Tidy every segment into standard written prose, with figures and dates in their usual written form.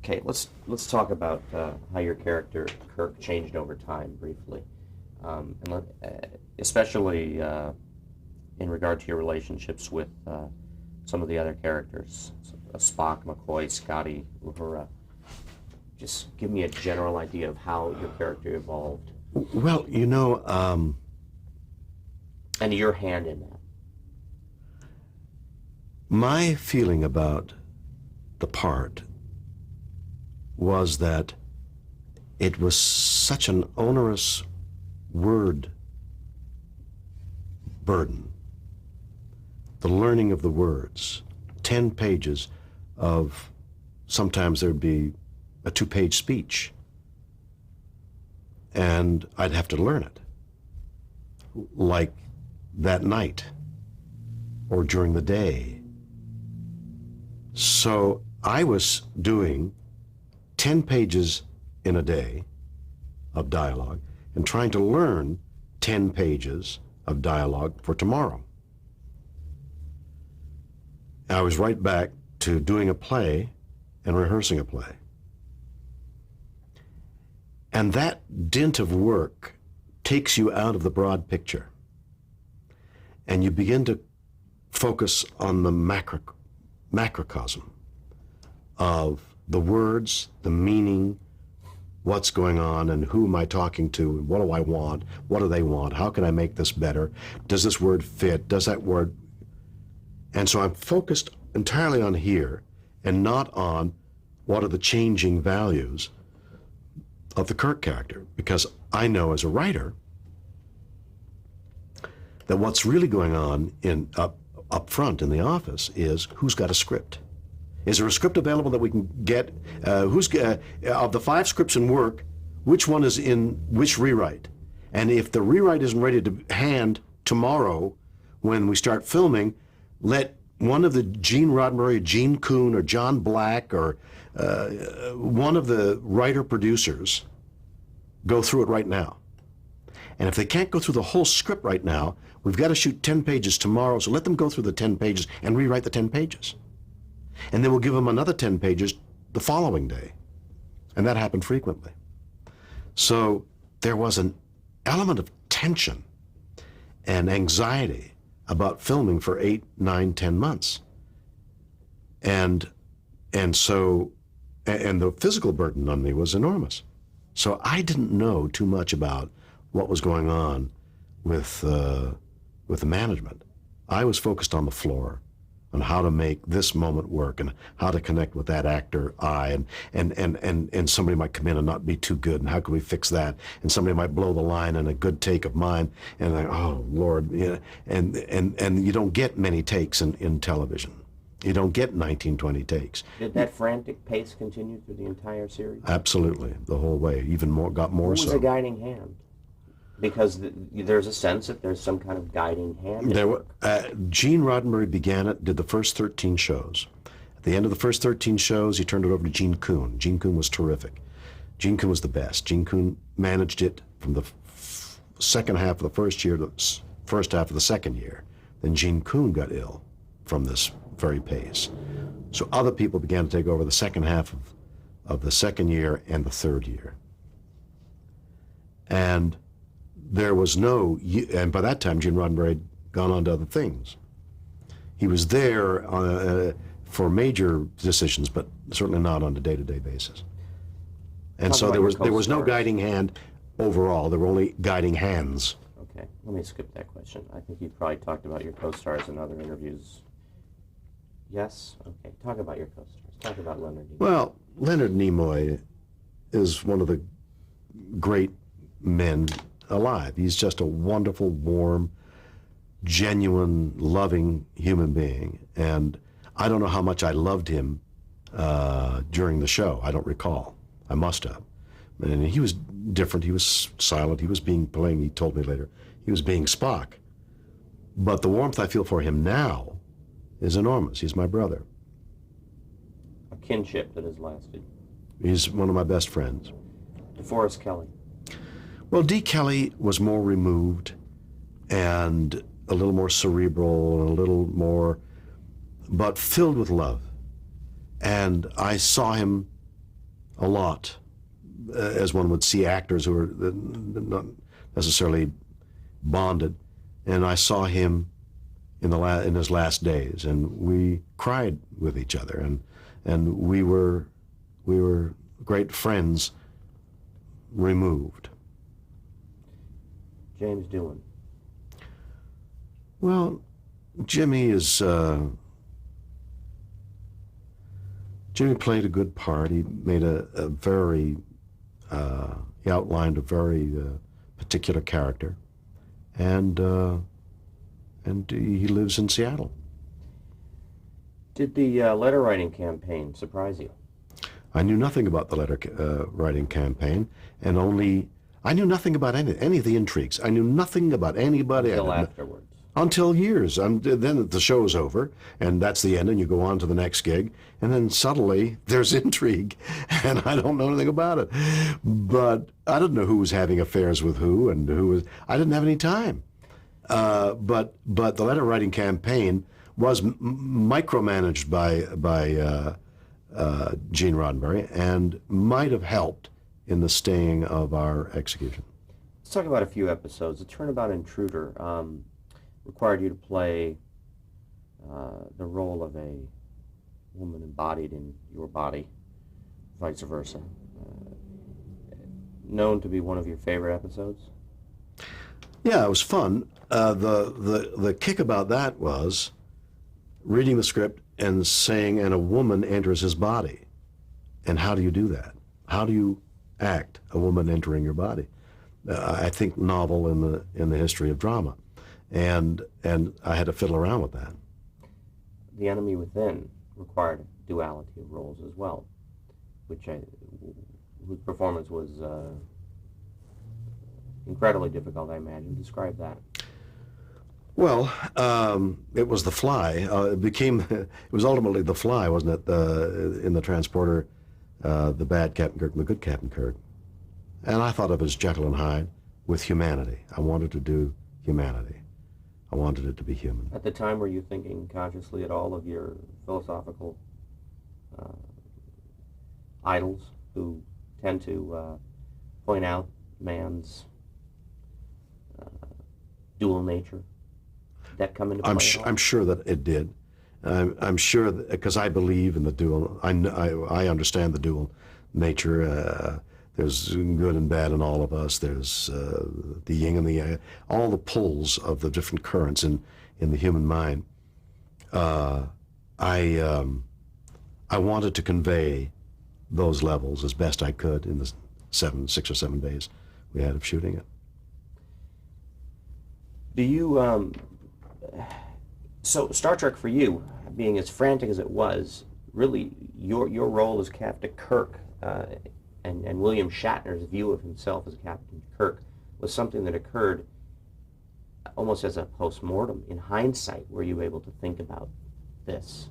Okay, let's talk about how your character Kirk changed over time briefly, especially in regard to your relationships with some of the other characters, Spock, McCoy, Scotty, Uhura. Just give me a general idea of how your character evolved Well, and your hand in that. my feeling about the part was that it was such an onerous word burden. The learning of the words, 10 pages of, sometimes there'd be a 2-page speech, and I'd have to learn it, like that night or during the day. So I was doing 10 pages in a day of dialogue and trying to learn 10 pages of dialogue for tomorrow. I was right back to doing a play and rehearsing a play. And that dint of work takes you out of the broad picture, and you begin to focus on the macrocosm of the words, the meaning, what's going on, and who am I talking to, and what do I want, what do they want, how can I make this better, does this word fit, does that word... And so I'm focused entirely on here and not on what are the changing values of the Kirk character, because I know as a writer that what's really going on up front in the office is who's got a script. Is there a script available that we can get? Of the 5 scripts in work, which one is in which rewrite? And if the rewrite isn't ready to hand tomorrow when we start filming, let one of the Gene Roddenberry, Gene Kuhn, or John Black, or one of the writer-producers go through it right now. And if they can't go through the whole script right now, we've got to shoot 10 pages tomorrow, so let them go through the 10 pages and rewrite the 10 pages. And then we'll give them another 10 pages the following day. And that happened frequently. So there was an element of tension and anxiety about filming for 8, 9, 10 months. And the physical burden on me was enormous. So I didn't know too much about what was going on with the management. I was focused on the floor, on how to make this moment work and how to connect with that actor and somebody might come in and not be too good, and how can we fix that? And somebody might blow the line in a good take of mine, and like, oh Lord, yeah. And you don't get many takes in television. You don't get 19, 20 takes. Did that frantic pace continue through the entire series? Absolutely, the whole way, even more, got more so. Who was the guiding hand? Because there's a sense that there's some kind of guiding hand. Gene Roddenberry began it, did the first 13 shows. At the end of the first 13 shows, he turned it over to Gene Kuhn. Gene Kuhn was terrific. Gene Kuhn was the best. Gene Kuhn managed it from the second half of the first year to the first half of the second year. Then Gene Kuhn got ill from this very pace. So other people began to take over the second half of the second year and the third year. And there was no, and by that time Gene Roddenberry had gone on to other things. He was there for major decisions, but certainly not on a day-to-day basis. And so there was no guiding hand overall. There were only guiding hands. Okay, let me skip that question. I think you probably talked about your co-stars in other interviews. Yes? Okay, talk about your co-stars. Talk about Leonard Nimoy. Well, Leonard Nimoy is one of the great men alive. He's just a wonderful, warm, genuine, loving human being. And I don't know how much I loved him during the show. I don't recall. I must have. And he was different. He was silent. He was playing, he told me later, he was being Spock. But the warmth I feel for him now is enormous. He's my brother. A kinship that has lasted. He's one of my best friends. DeForest Kelley. Well, D. Kelly was more removed and a little more cerebral and a little more, but filled with love. And I saw him a lot, as one would see actors who are not necessarily bonded. And I saw him in his last days, and we cried with each other, and we were great friends removed. James Doohan. Well, Jimmy played a good part. He made a very, he outlined a very particular character, and he lives in Seattle. Did the letter writing campaign surprise you? I knew nothing about the letter writing campaign, and I knew nothing about any of the intrigues. I knew nothing about anybody. Until afterwards. Until years. Then the show's over, and that's the end, and you go on to the next gig, and then suddenly there's intrigue, and I don't know anything about it. But I didn't know who was having affairs with who, and who was. I didn't have any time. But the letter writing campaign was micromanaged by Gene Roddenberry, and might have helped in the staying of our execution. Let's talk about a few episodes. The Turnabout Intruder required you to play the role of a woman embodied in your body, vice versa. Known to be one of your favorite episodes? Yeah, it was fun. The kick about that was reading the script and saying, and a woman enters his body. And how do you do that? How do you act a woman entering your body? I think novel in the history of drama. And I had to fiddle around with that. The Enemy Within required a duality of roles as well, whose performance was incredibly difficult, I imagine. Describe that. Well, it was The Fly. It was ultimately The Fly, wasn't it? In the transporter, the bad Captain Kirk and the good Captain Kirk. And I thought of it as Jekyll and Hyde with humanity. I wanted to do humanity. I wanted it to be human. At the time, were you thinking consciously at all of your philosophical idols who tend to point out man's dual nature? Did that come into play? I'm sure that it did. I'm sure because I believe in the dual. I understand the dual nature. There's good and bad in all of us. There's the yin and the yang, all the pulls of the different currents in the human mind. I wanted to convey those levels as best I could in the 6 or 7 days we had of shooting it. Do you, so Star Trek for you, being as frantic as it was, really your role as Captain Kirk and William Shatner's view of himself as Captain Kirk was something that occurred almost as a post-mortem. In hindsight, were you able to think about this?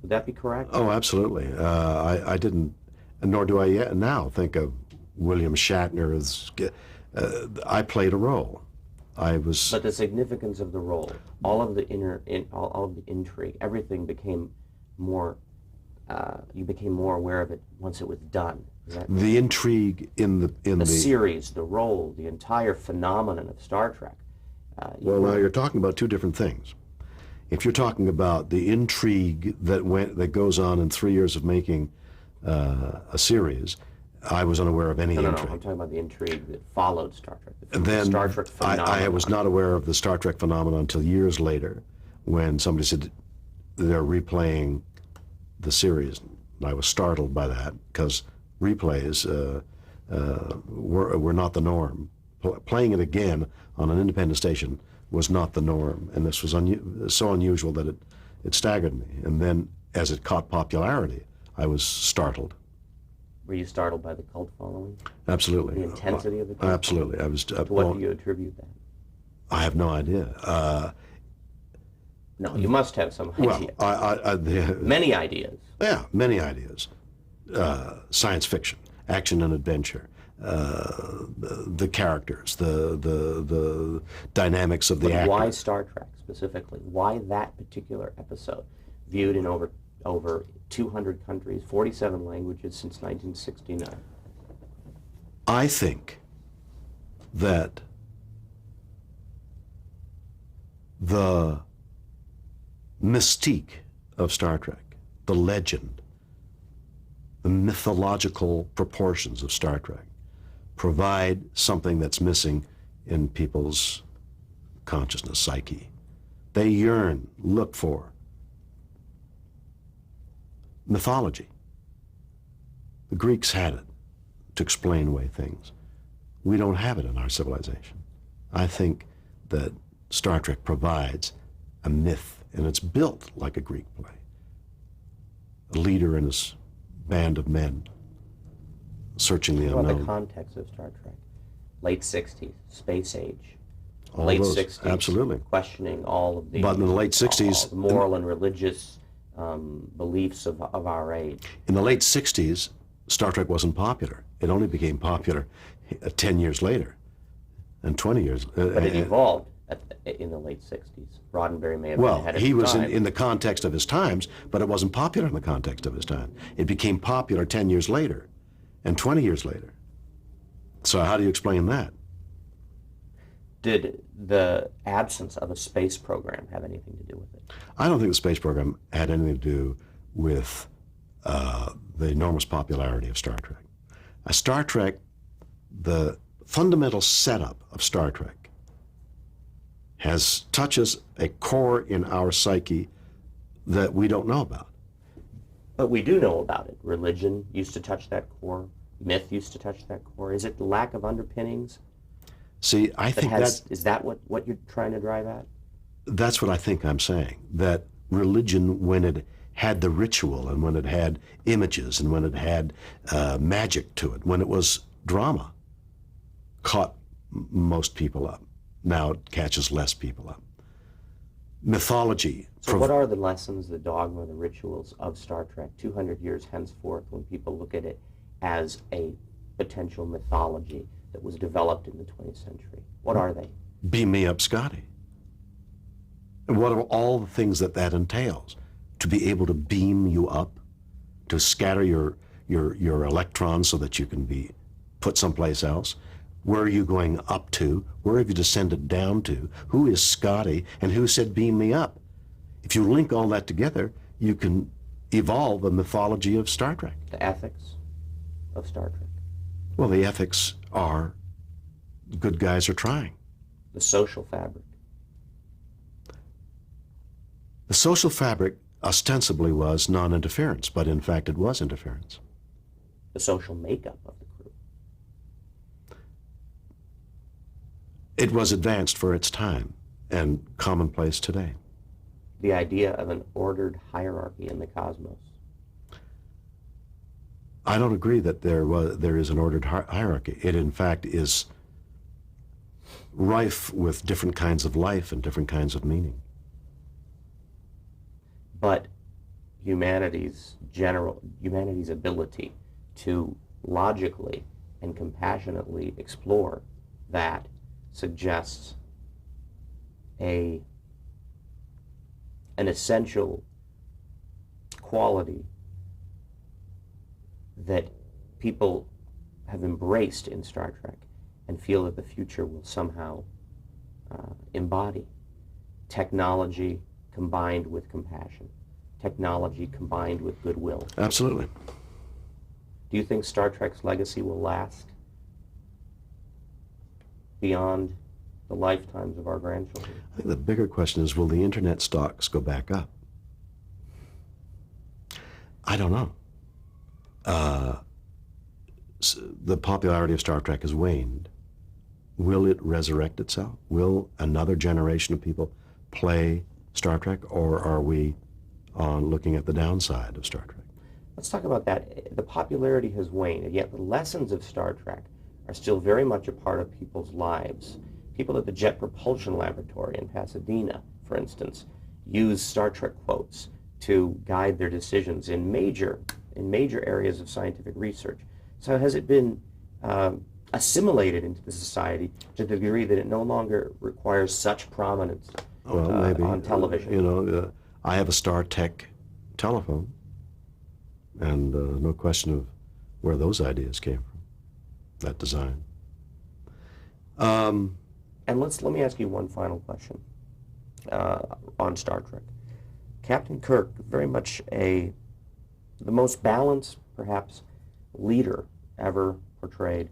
Would that be correct? Oh, absolutely. I didn't, nor do I yet now think of William Shatner as, I played a role. But the significance of the role, all of the all of the intrigue, everything became more, you became more aware of it once it was done. The intrigue in the series, the role, the entire phenomenon of Star Trek. Now you're talking about two different things. If you're talking about the intrigue that goes on in 3 years of making a series, I was unaware of any intrigue. No, I'm talking about the intrigue that followed Star Trek. The Star Trek phenomenon. I was not aware of the Star Trek phenomenon until years later, when somebody said they're replaying the series. And I was startled by that, because replays were not the norm. Playing it again on an independent station was not the norm, and this was so unusual that it staggered me. And then, as it caught popularity, I was startled. Were you startled by the cult following? Absolutely. The intensity of the cult? Absolutely. I was. To what do you attribute that? I have no idea. No, you must have some idea. Well, many ideas. Yeah, many ideas. Science fiction, action and adventure, the characters, the dynamics of the actors. Why Star Trek specifically? Why that particular episode, viewed in over over 200 countries, 47 languages since 1969. I think that the mystique of Star Trek, the legend, the mythological proportions of Star Trek provide something that's missing in people's consciousness, psyche. They yearn, look for mythology. The Greeks had it to explain away things. We don't have it in our civilization. I think that Star Trek provides a myth, and it's built like a Greek play. A leader and his band of men searching the What about unknown. the context of Star Trek? Late 60s, space age. All Late those, 60s, absolutely. questioning all of the, But in the late 60s, the moral and religious beliefs of our age. in the late 60s, Star Trek wasn't popular. It only became popular 10 years later and 20 years. But it evolved in the late 60s. Roddenberry may have been Well, ahead of he his was time. in the context of his times, but it wasn't popular in the context of his time. It became popular 10 years later and 20 years later. So how do you explain that? Did the absence of a space program have anything to do with it? I don't think the space program had anything to do with the enormous popularity of Star Trek. Star Trek, the fundamental setup of Star Trek touches a core in our psyche that we don't know about. But we do know about it. Religion used to touch that core. Myth used to touch that core. Is it the lack of underpinnings? See, I think Is that what you're trying to drive at? that's what I think I'm saying, that religion, when it had the ritual and when it had images and when it had magic to it, when it was drama, caught most people up. Now it catches less people up. Mythology. So what are the lessons, the dogma, the rituals of Star Trek 200 years henceforth when people look at it as a potential mythology that was developed in the 20th century? What are they? Beam me up, Scotty. And what are all the things that entails? To be able to beam you up, to scatter your electrons so that you can be put someplace else. Where are you going up to? Where have you descended down to? Who is Scotty? And who said beam me up? If you link all that together, you can evolve a mythology of Star Trek. The ethics of Star Trek. Well, the ethics are good guys are trying. The social fabric. The social fabric ostensibly was non-interference, but in fact it was interference. The social makeup of the crew. It was advanced for its time and commonplace today. The idea of an ordered hierarchy in the cosmos. I don't agree that there is an ordered hierarchy. It in fact is rife with different kinds of life and different kinds of meaning. But humanity's ability to logically and compassionately explore that suggests an essential quality that people have embraced in Star Trek and feel that the future will somehow embody. Technology combined with compassion. Technology combined with goodwill. Absolutely. Do you think Star Trek's legacy will last beyond the lifetimes of our grandchildren? I think the bigger question is, will the internet stocks go back up? I don't know. The popularity of Star Trek has waned. Will it resurrect itself? Will another generation of people play Star Trek, or are we looking at the downside of Star Trek? Let's talk about that. The popularity has waned, and yet the lessons of Star Trek are still very much a part of people's lives. People at the Jet Propulsion Laboratory in Pasadena, for instance, use Star Trek quotes to guide their decisions in major areas of scientific research. So has it been assimilated into the society to the degree that it no longer requires such prominence Well, maybe on television? You know, I have a Star Trek telephone, and no question of where those ideas came from, that design. And let me ask you one final question on Star Trek. Captain Kirk, very much the most balanced, perhaps, leader ever portrayed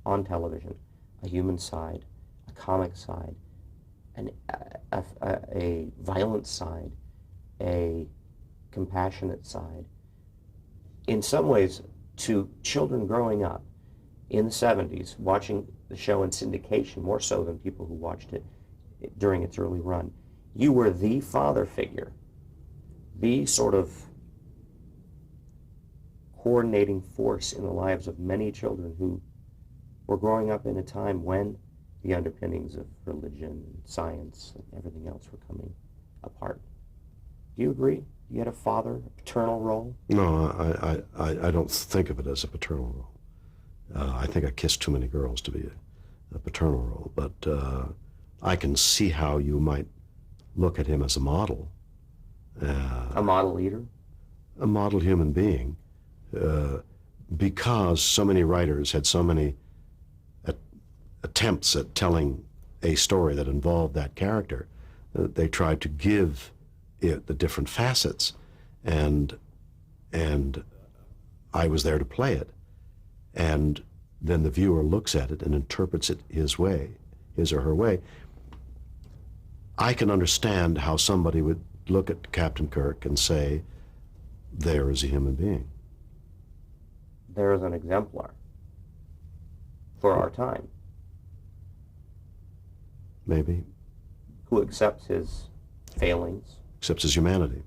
on television. A human side, a comic side, a violent side, a compassionate side. In some ways, to children growing up in the 70s, watching the show in syndication, more so than people who watched it during its early run, you were the father figure, the sort of coordinating force in the lives of many children who were growing up in a time when the underpinnings of religion and science and everything else were coming apart. Do you agree? You had a father, a paternal role? No, I don't think of it as a paternal role. I think I kissed too many girls to be a paternal role, but I can see how you might look at him as a model. A model leader? A model human being, because so many writers had so many attempts at telling a story that involved that character. They tried to give it the different facets, and I was there to play it. And then the viewer looks at it and interprets it his way, his or her way. I can understand how somebody would look at Captain Kirk and say, there is a human being. There is an exemplar for our time. Maybe. Who accepts his failings. Accepts his humanity.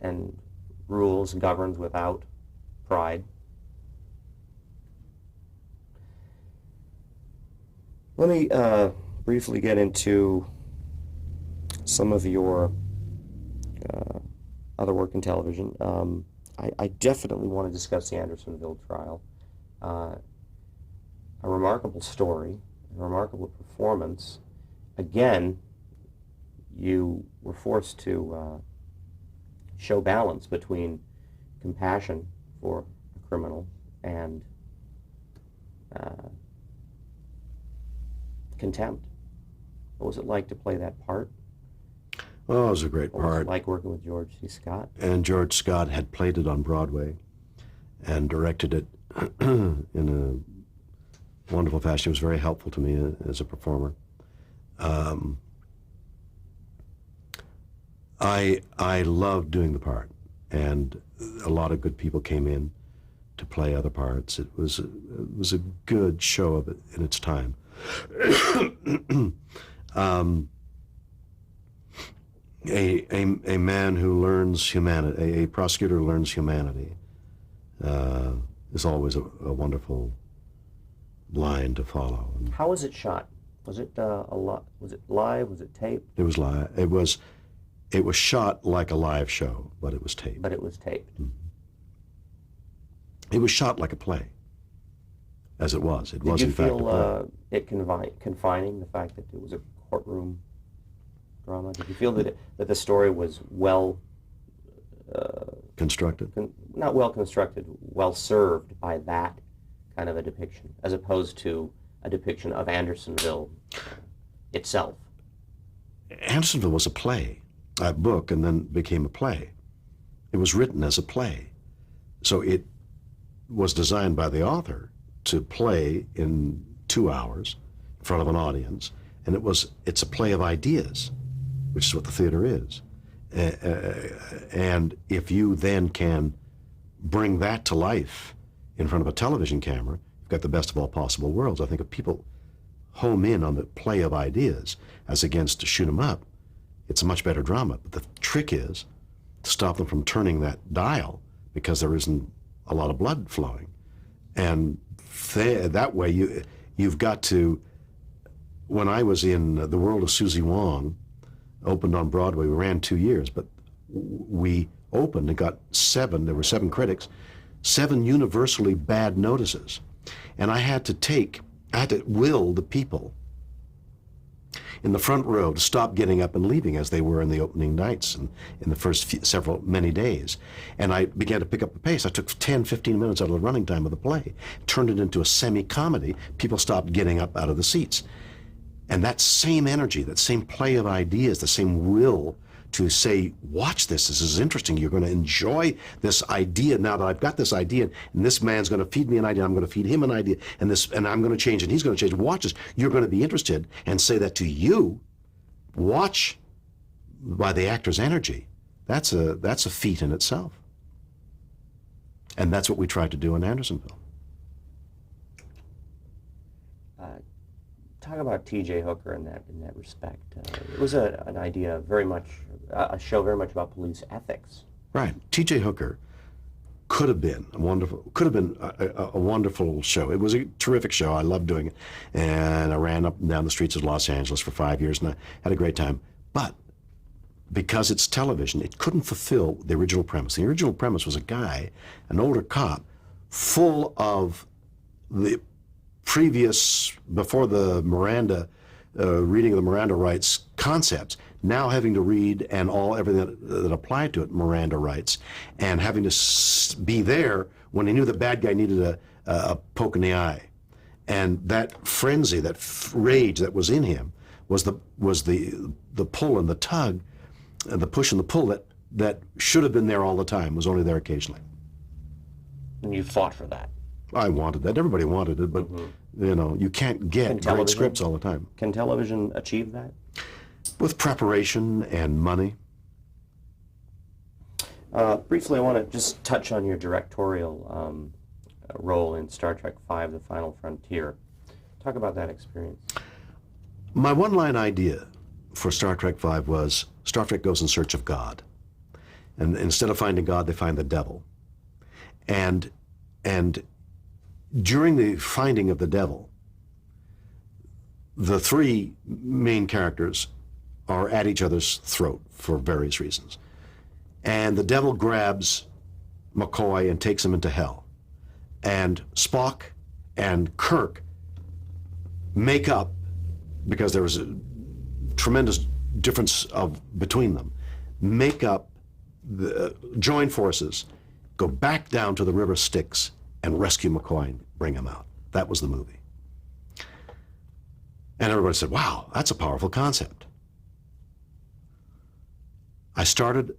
And rules and governs without pride. Let me briefly get into some of your other work in television. I definitely want to discuss the Andersonville trial. A remarkable story, a remarkable performance. Again, you were forced to show balance between compassion for a criminal and contempt. What was it like to play that part? Oh, it was a great What was part. it like working with George C. Scott? And George Scott had played it on Broadway and directed it in a wonderful fashion. He was very helpful to me as a performer. I loved doing the part, and a lot of good people came in to play other parts. It was a good show of it in its time. A man who learns humanity, a prosecutor who learns humanity, is always a wonderful line to follow. How was it shot? Was it Was it live? Was it taped? It was live. It was shot like a live show, but it was taped. But it was taped. Mm-hmm. It was shot like a play, as it was. It was in fact a play. Did you feel it confining, the fact that it was a courtroom drama? Did you feel that the story was well constructed? Not well constructed, well served by that kind of a depiction, as opposed to a depiction of Andersonville itself? Andersonville was a play, a book, and then became a play. It was written as a play. So it was designed by the author to play in 2 hours in front of an audience, and it's a play of ideas, which is what the theater is. And if you then can bring that to life in front of a television camera, you've got the best of all possible worlds. I think if people home in on the play of ideas as against to shoot 'em up, it's a much better drama. But the trick is to stop them from turning that dial because there isn't a lot of blood flowing. And that way you've got to, when I was in The World of Susie Wong, opened on Broadway, we ran 2 years, but we opened and got there were 7 critics, 7 universally bad notices. And I had to will the people in the front row to stop getting up and leaving as they were in the opening nights and in the first many days. And I began to pick up the pace. I took 10, 15 minutes out of the running time of the play, turned it into a semi-comedy. People stopped getting up out of the seats. And that same energy, that same play of ideas, the same will to say, watch this is interesting, you're going to enjoy this idea now that I've got this idea, and this man's going to feed me an idea, I'm going to feed him an idea, and I'm going to change, and he's going to change. Watch this, you're going to be interested, and say that to you. Watch by the actor's energy. That's a feat in itself. And that's what we tried to do in Andersonville. Talk about T.J. Hooker in that respect. It was an idea very much, a show very much about police ethics. Right. T.J. Hooker could have been a wonderful show. It was a terrific show. I loved doing it. And I ran up and down the streets of Los Angeles for 5 years, and I had a great time. But because it's television, it couldn't fulfill the original premise. The original premise was a guy, an older cop, full of the previous, before the Miranda, reading of the Miranda rights concepts, now having to read and everything that applied to it, Miranda rights, and having to be there when he knew the bad guy needed a poke in the eye. And that frenzy, that rage that was in him was the pull and the tug, and the push and the pull that should have been there all the time, was only there occasionally. And you fought for that. I wanted that. Everybody wanted it, but you know, you can't get great scripts all the time. Can television achieve that? With preparation and money. Briefly, I want to just touch on your directorial role in Star Trek V: The Final Frontier. Talk about that experience. My one-line idea for Star Trek V was Star Trek goes in search of God. And instead of finding God, they find the devil. And during the finding of the devil, the three main characters are at each other's throat for various reasons. And the devil grabs McCoy and takes him into hell. And Spock and Kirk make up, because there was a tremendous difference between them, make up, join forces, go back down to the River Styx and rescue McCoy and bring him out. That was the movie. And everybody said, wow, that's a powerful concept. I started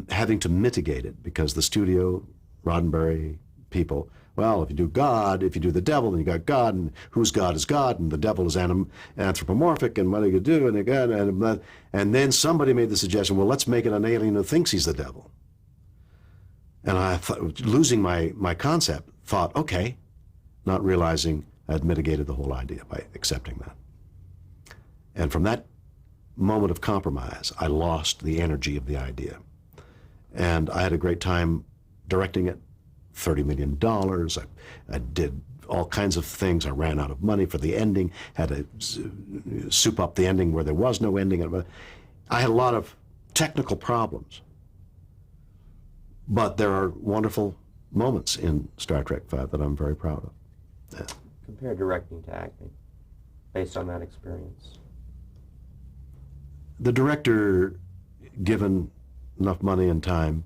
having to mitigate it because the studio, Roddenberry people, well, if you do God, if you do the devil, then you got God, and whose God is God, and the devil is anthropomorphic, and what are you going to do? And then somebody made the suggestion, well, let's make it an alien who thinks he's the devil. And I thought, losing my concept, thought, okay, not realizing I'd mitigated the whole idea by accepting that. And from that moment of compromise, I lost the energy of the idea. And I had a great time directing it, $30 million. I did all kinds of things. I ran out of money for the ending, had to soup up the ending where there was no ending. I had a lot of technical problems. But there are wonderful moments in Star Trek V that I'm very proud of. Yeah. Compare directing to acting, based on that experience. The director, given enough money and time,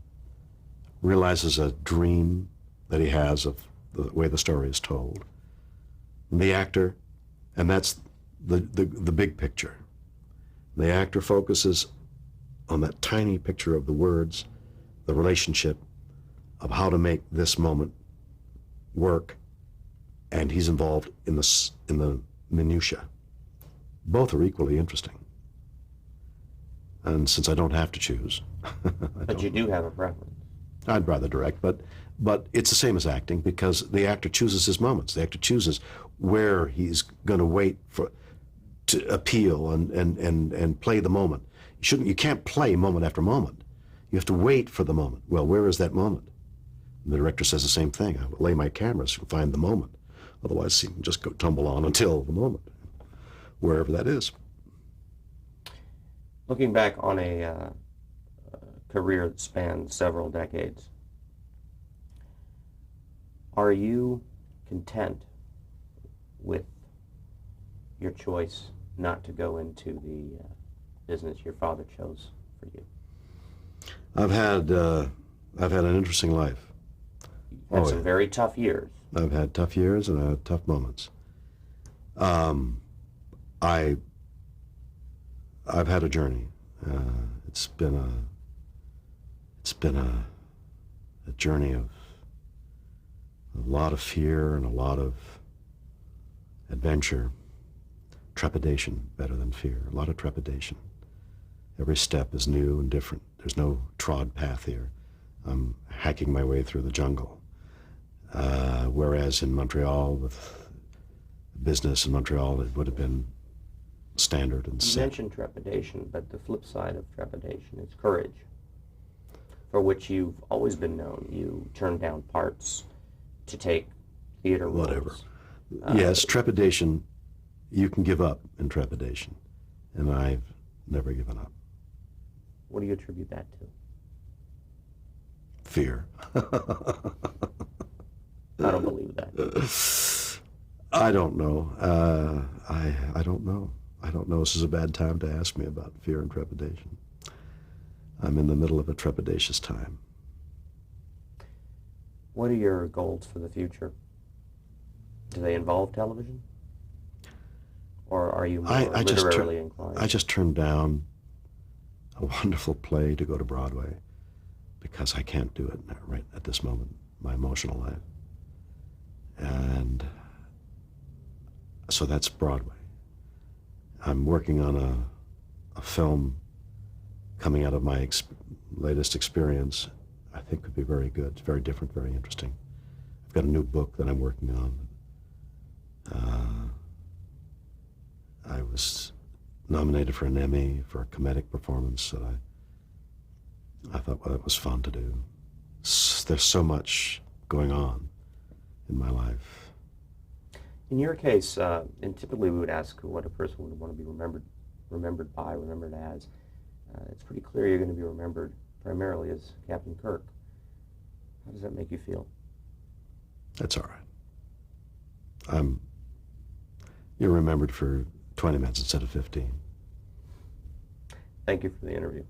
realizes a dream that he has of the way the story is told. And the actor, and that's the big picture. The actor focuses on that tiny picture of the words, the relationship of how to make this moment work, and he's involved in the minutia. Both are equally interesting. And since I don't have to choose, but you do have a preference. I'd rather direct, but it's the same as acting because the actor chooses his moments. The actor chooses where he's going to wait to appeal and play the moment. You can't play moment after moment. You have to wait for the moment. Well, where is that moment? And the director says the same thing. I lay my cameras to find the moment. Otherwise, you can just go tumble on until the moment, wherever that is. Looking back on a career that spanned several decades, are you content with your choice not to go into the business your father chose for you? I've had an interesting life. You had Oh, some yeah. very tough years. I've had tough years and I've had tough moments. Um, I I've had a journey. It's been a journey of a lot of fear and a lot of adventure, trepidation better than fear. A lot of trepidation. Every step is new and different. There's no trod path here. I'm hacking my way through the jungle. Whereas in Montreal, with business in Montreal, it would have been standard and You set. mentioned trepidation, but the flip side of trepidation is courage, for which you've always been known. You turned down parts to take theater roles. Whatever. Yes, trepidation, you can give up in trepidation, and I've never given up. What do you attribute that to? Fear. I don't believe that. I don't know. I don't know. I don't know. This is a bad time to ask me about fear and trepidation. I'm in the middle of a trepidatious time. What are your goals for the future? Do they involve television? Or are you more literarily inclined? I just turned down a wonderful play to go to Broadway because I can't do it right at this moment, my emotional life. And so that's Broadway. I'm working on a film coming out of my latest experience. I think could be very good. It's very different, very interesting. I've got a new book that I'm working on. I was nominated for an Emmy for a comedic performance that I thought, well, that was fun to do. There's so much going on in my life. In your case, and typically we would ask what a person would want to be remembered by, remembered as. It's pretty clear you're going to be remembered primarily as Captain Kirk. How does that make you feel? That's all right. You're remembered for 20 minutes instead of 15. Thank you for the interview.